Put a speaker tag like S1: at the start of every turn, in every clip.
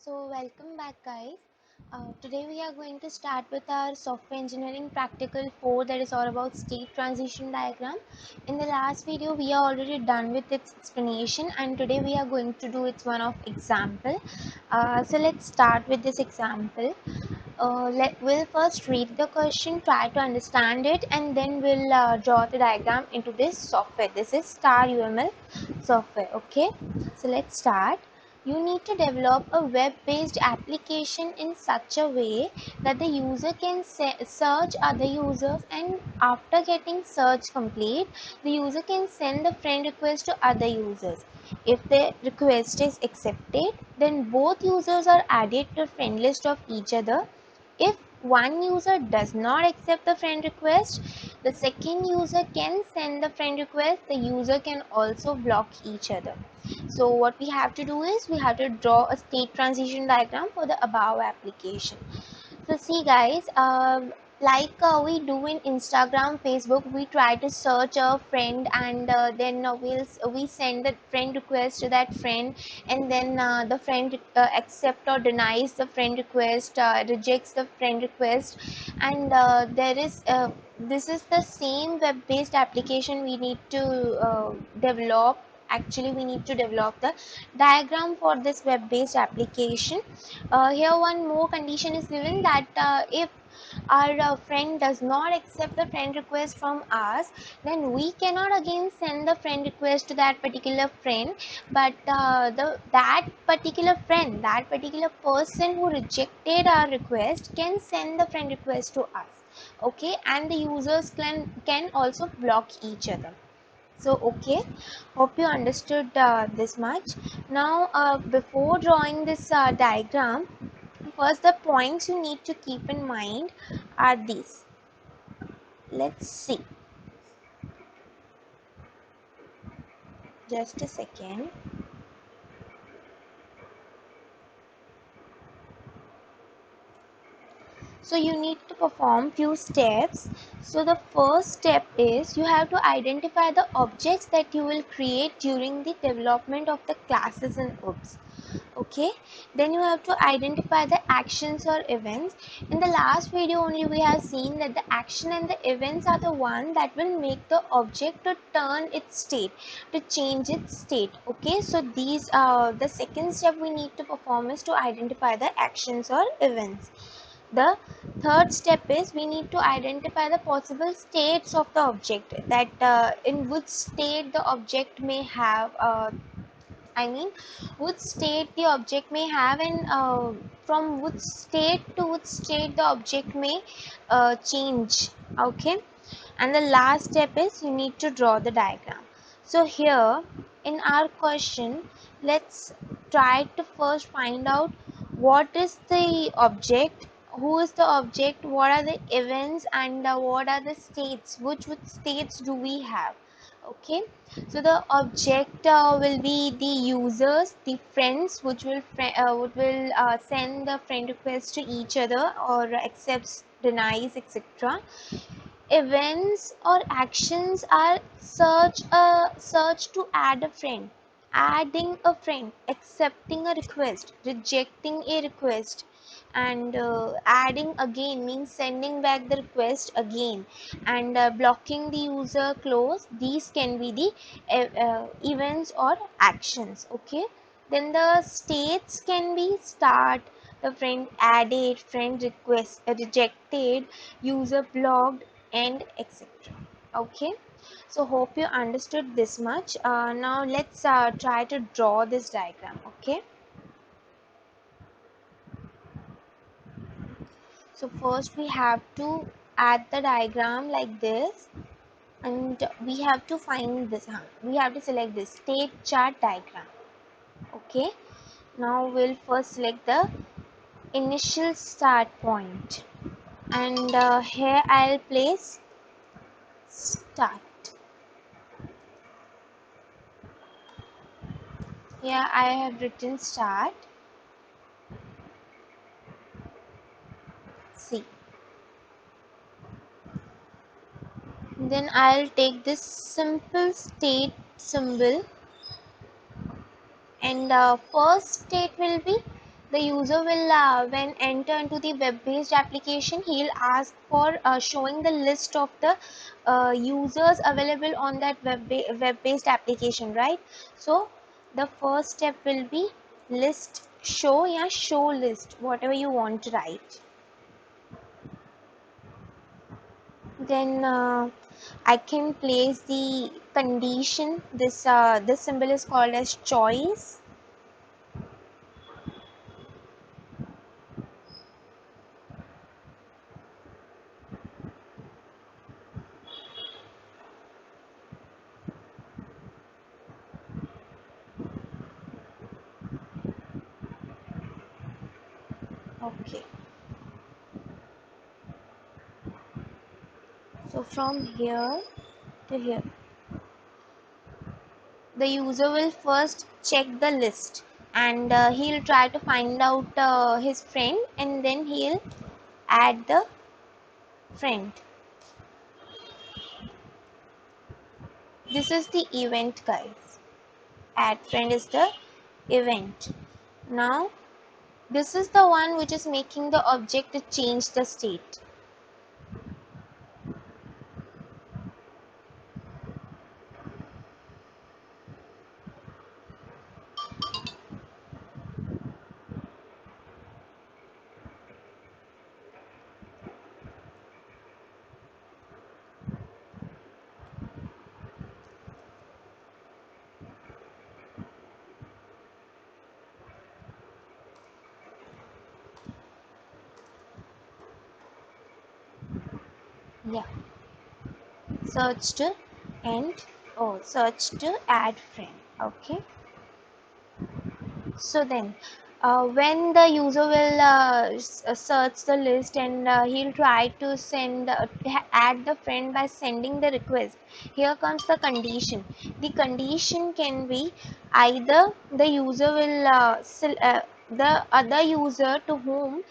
S1: So welcome back guys. Today we are going to start with our software engineering practical 4 that is all about state transition diagram. In the last video we are already done with its explanation and today we are going to do its one of example. So let's start with this example. We'll first read the question, try to understand it, and then we'll draw the diagram into this software. This is Star UML software. Okay, so let's start. You need to develop a web-based application in such a way that the user can search other users, and after getting search complete, the user can send the friend request to other users. If the request is accepted, then both users are added to friend list of each other. If one user does not accept the friend request, the second user can send the friend request. The user can also block each other. So what we have to do is we have to draw a state transition diagram for the above application. So see guys, like we do in Instagram, Facebook, we try to search a friend and then we send the friend request to that friend, and then the friend accept or denies the friend request, rejects the friend request, and there is this is the same web-based application we need to develop. Actually, we need to develop the diagram for this web-based application. Here one more condition is given that if our friend does not accept the friend request from us, then we cannot again send the friend request to that particular friend, but that particular friend, that particular person who rejected our request can send the friend request to us. Okay, and the users can also block each other. So okay, hope you understood this much. Now before drawing this diagram, first the points you need to keep in mind are these. Let's see, just a second. So you need to perform few steps. So the first step is you have to identify the objects that you will create during the development of the classes in OOPS. Okay, then you have to identify the actions or events. In the last video only we have seen that the action and the events are the one that will make the object to turn its state, to change its state. Okay, so these the second step we need to perform is to identify the actions or events. The third step is we need to identify the possible states of the object, that in which state the object may have I mean, which state the object may have, and from which state to which state the object may change. Okay, and the last step is you need to draw the diagram. So here in our question, let's try to first find out what is the object, who is the object, what are the events, and what are the states, which states do we have. Okay, so the object will be the users, the friends, which will send the friend request to each other or accepts, denies, etc. Events or actions are search to add a friend, adding a friend, accepting a request, rejecting a request, and adding again means sending back the request again, and blocking the user close. These can be the events or actions. Okay, then the states can be start, the friend added, friend request rejected, user blocked, and etc. Okay, so hope you understood this much. Now let's try to draw this diagram. Okay, so first we have to add the diagram like this, and we have to find this, we have to select this state chart diagram. Okay, now we'll first select the initial start point, and here I'll place start. Here I have written start. See, then I'll take this simple state symbol, and first state will be The user will, when enter into the web-based application, he'll ask for showing the list of the users available on that web-based application, right? So the first step will be list show, yeah, show list, whatever you want to write. Then I can place the condition. This symbol is called as choice. Okay, so from here to here, the user will first check the list, and he'll try to find out his friend, and then he'll add the friend. This is the event, guys. Add friend is the event. Now this is the one which is making the object to change the state. Yeah, search to end, oh, search to add friend. Okay, so then when the user will search the list, and he'll try to send add the friend by sending the request. Here comes the condition. The condition can be either the user will the other user to whom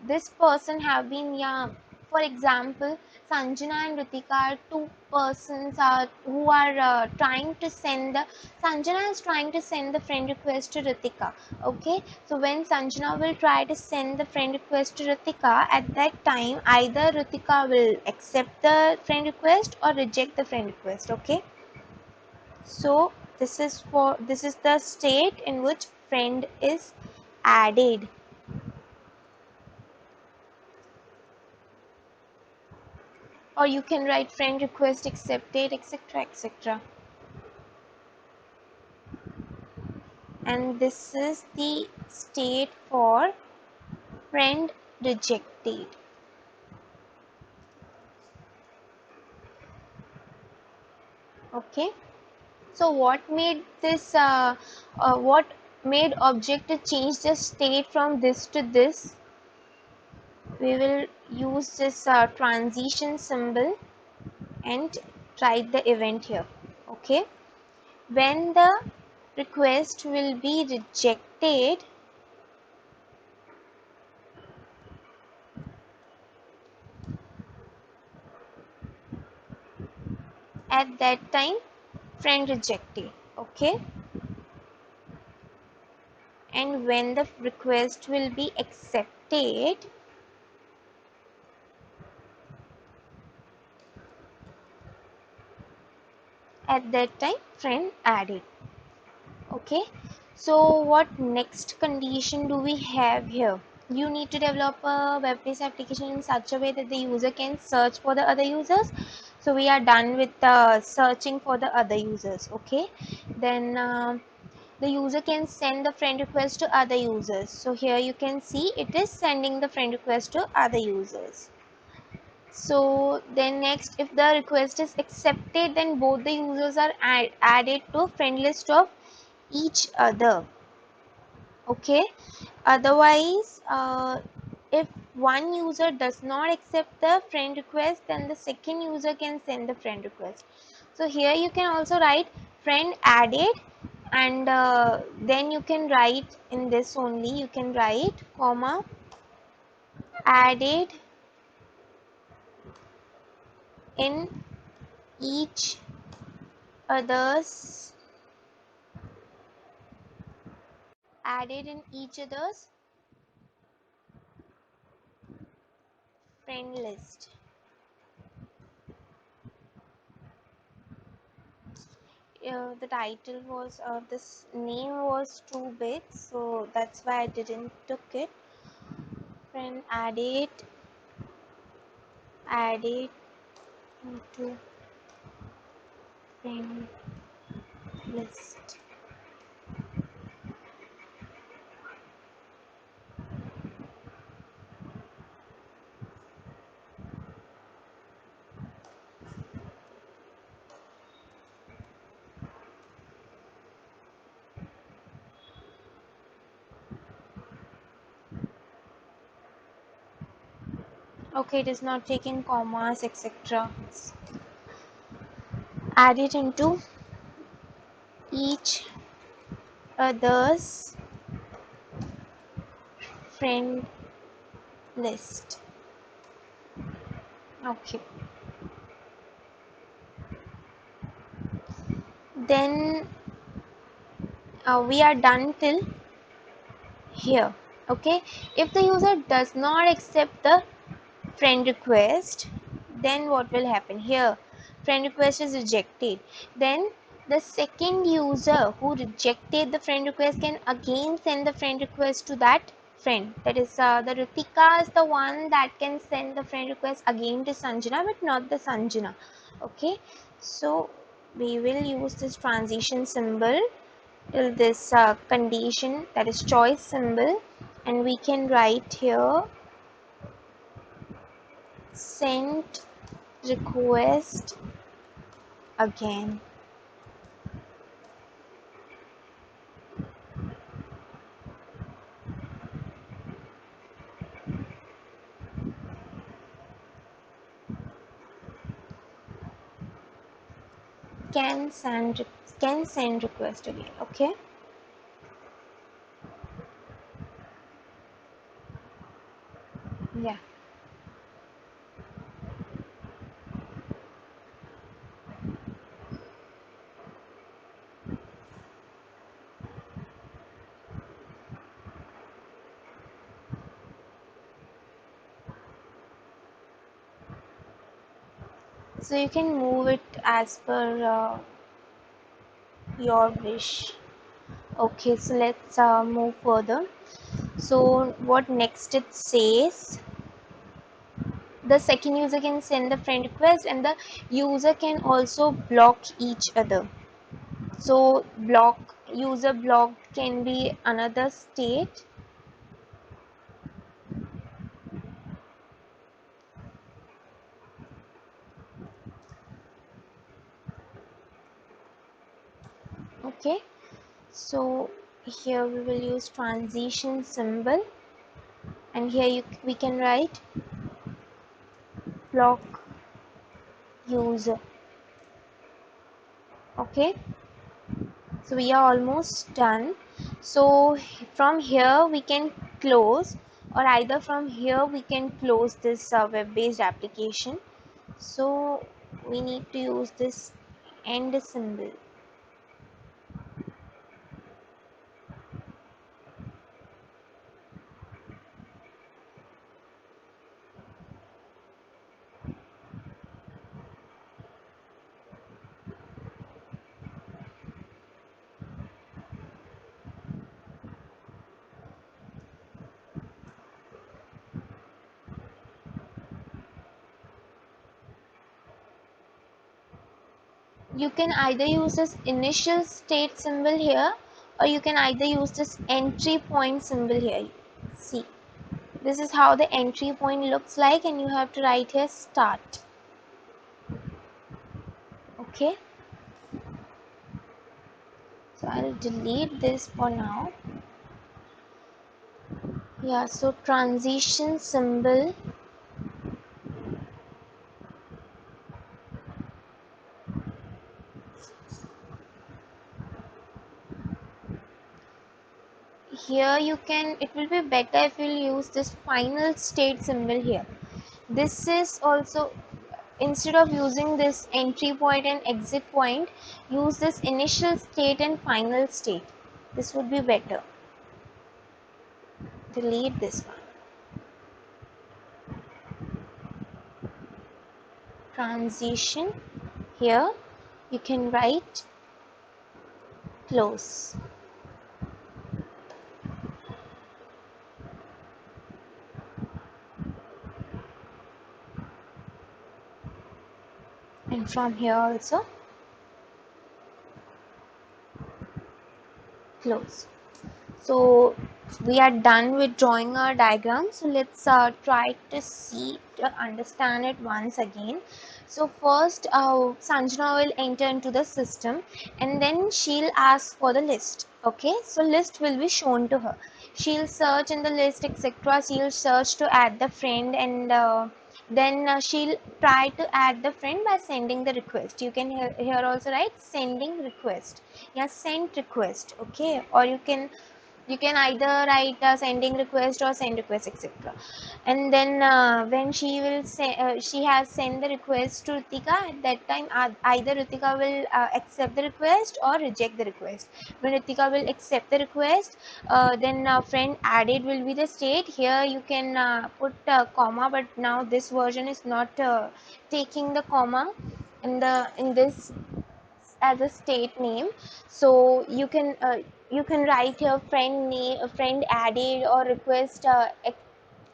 S1: this person have been, yeah, for example, Sanjana and Ritika are two persons who are trying to send the Sanjana is trying to send the friend request to Ritika. Okay, so when Sanjana will try to send the friend request to Ritika, at that time either Ritika will accept the friend request or reject the friend request. Okay, so this is the state in which friend is added. Or you can write friend request accepted, etc., etc. And this is the state for friend rejected. Okay, so what made object to change the state from this to this? We will use this transition symbol and write the event here. Okay, when the request will be rejected, at that time friend rejected. Okay, and when the request will be accepted, at that time friend added. Okay, so what next condition do we have here? You need to develop a web-based application in such a way that the user can search for the other users. So we are done with searching for the other users. Okay, then the user can send the friend request to other users. So here you can see it is sending the friend request to other users. So then next, if the request is accepted, then both the users are added to friend list of each other. Okay, otherwise if one user does not accept the friend request, then the second user can send the friend request. So here you can also write friend added, and then you can write in this only, you can write comma added in each other's added in each other's friend list. The title was this name was too big, so that's why I didn't took it. Friend added into friend list. Okay, it is not taking commas, etc. Add it into each other's friend list. Okay. Then we are done till here. Okay. If the user does not accept the friend request, then what will happen here? Friend request is rejected. Then the second user who rejected the friend request can again send the friend request to that friend. That is the Ritika is the one that can send the friend request again to Sanjana, but not the Sanjana. Okay, so we will use this transition symbol till this condition, that is choice symbol, and we can write here send request again. Can send request again. Okay. Yeah. So you can move it as per your wish. Okay. So let's move further. So what next it says, the second user can send the friend request and the user can also block each other. So block user blocked can be another state. Okay. So here we will use transition symbol, and here we can write block user. Okay, so we are almost done. So from here we can close, or either from here we can close this web-based application. So we need to use this end symbol. You can either use this initial state symbol here, or you can either use this entry point symbol here. See, this is how the entry point looks like, and you have to write here start. Okay, so I'll delete this for now. Yeah, so transition symbol, here you can, it will be better if you use this final state symbol here. This is also, instead of using this entry point and exit point, use this initial state and final state. This would be better. delete this one. Transition, here you can write close. And from here also close. So we are done with drawing our diagram. So let's try to see to understand it once again. So first Sanjana will enter into the system and then she'll ask for the list. Okay, so list will be shown to her. She'll search in the list, etc. She'll search to add the friend, and then she'll try to add the friend by sending the request. You can here also write sending request. Yeah, send request. Okay, or you can either write a sending request or send request, etc. And then when she will say she has sent the request to Ritika, at that time either Ritika will accept the request or reject the request. When Ritika will accept the request, then friend added will be the state. Here you can put comma, but now this version is not taking the comma in this as a state name. So you can write your friend name, friend added, or request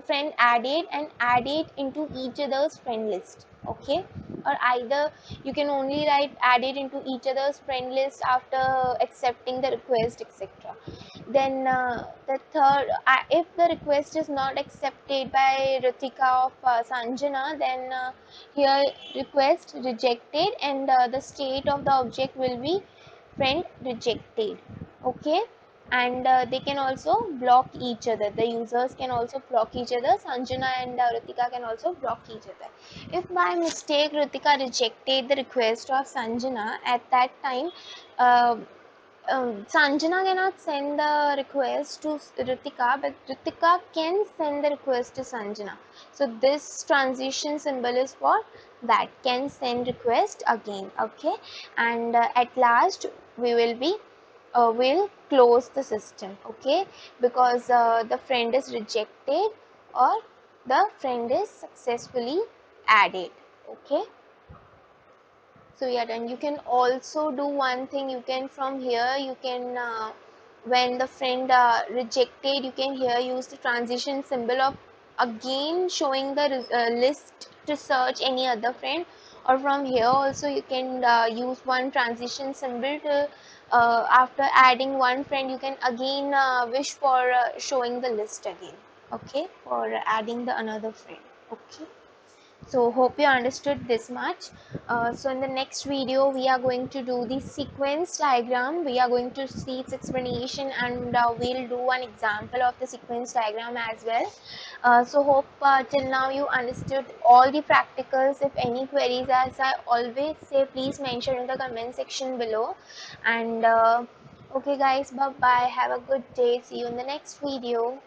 S1: friend added and add it into each other's friend list. Okay, or either you can only write added into each other's friend list after accepting the request, etc. Then the third, if the request is not accepted by Ritika of Sanjana, then here request rejected, and the state of the object will be friend rejected. Okay, and they can also block each other. The users can also block each other. Sanjana and Ritika can also block each other. If by mistake Ritika rejected the request of Sanjana, at that time uh, Sanjana cannot send the request to Ritika, but Ritika can send the request to Sanjana. So this transition symbol is what? That can send request again. Okay, and at last we will be will close the system. Okay, because the friend is rejected or the friend is successfully added. Okay, so yeah, then you can also do one thing. You can from here you can when the friend rejected, you can here use the transition symbol of again showing the list to search any other friend, or from here also you can use one transition symbol to after adding one friend you can again wish for showing the list again. Okay, for adding the another friend. Okay, so hope you understood this much. So in the next video we are going to do the sequence diagram. We are going to see its explanation, and we'll do an example of the sequence diagram as well. So hope till now you understood all the practicals. If any queries, as I always say, please mention in the comment section below. And okay guys, bye bye, have a good day, see you in the next video.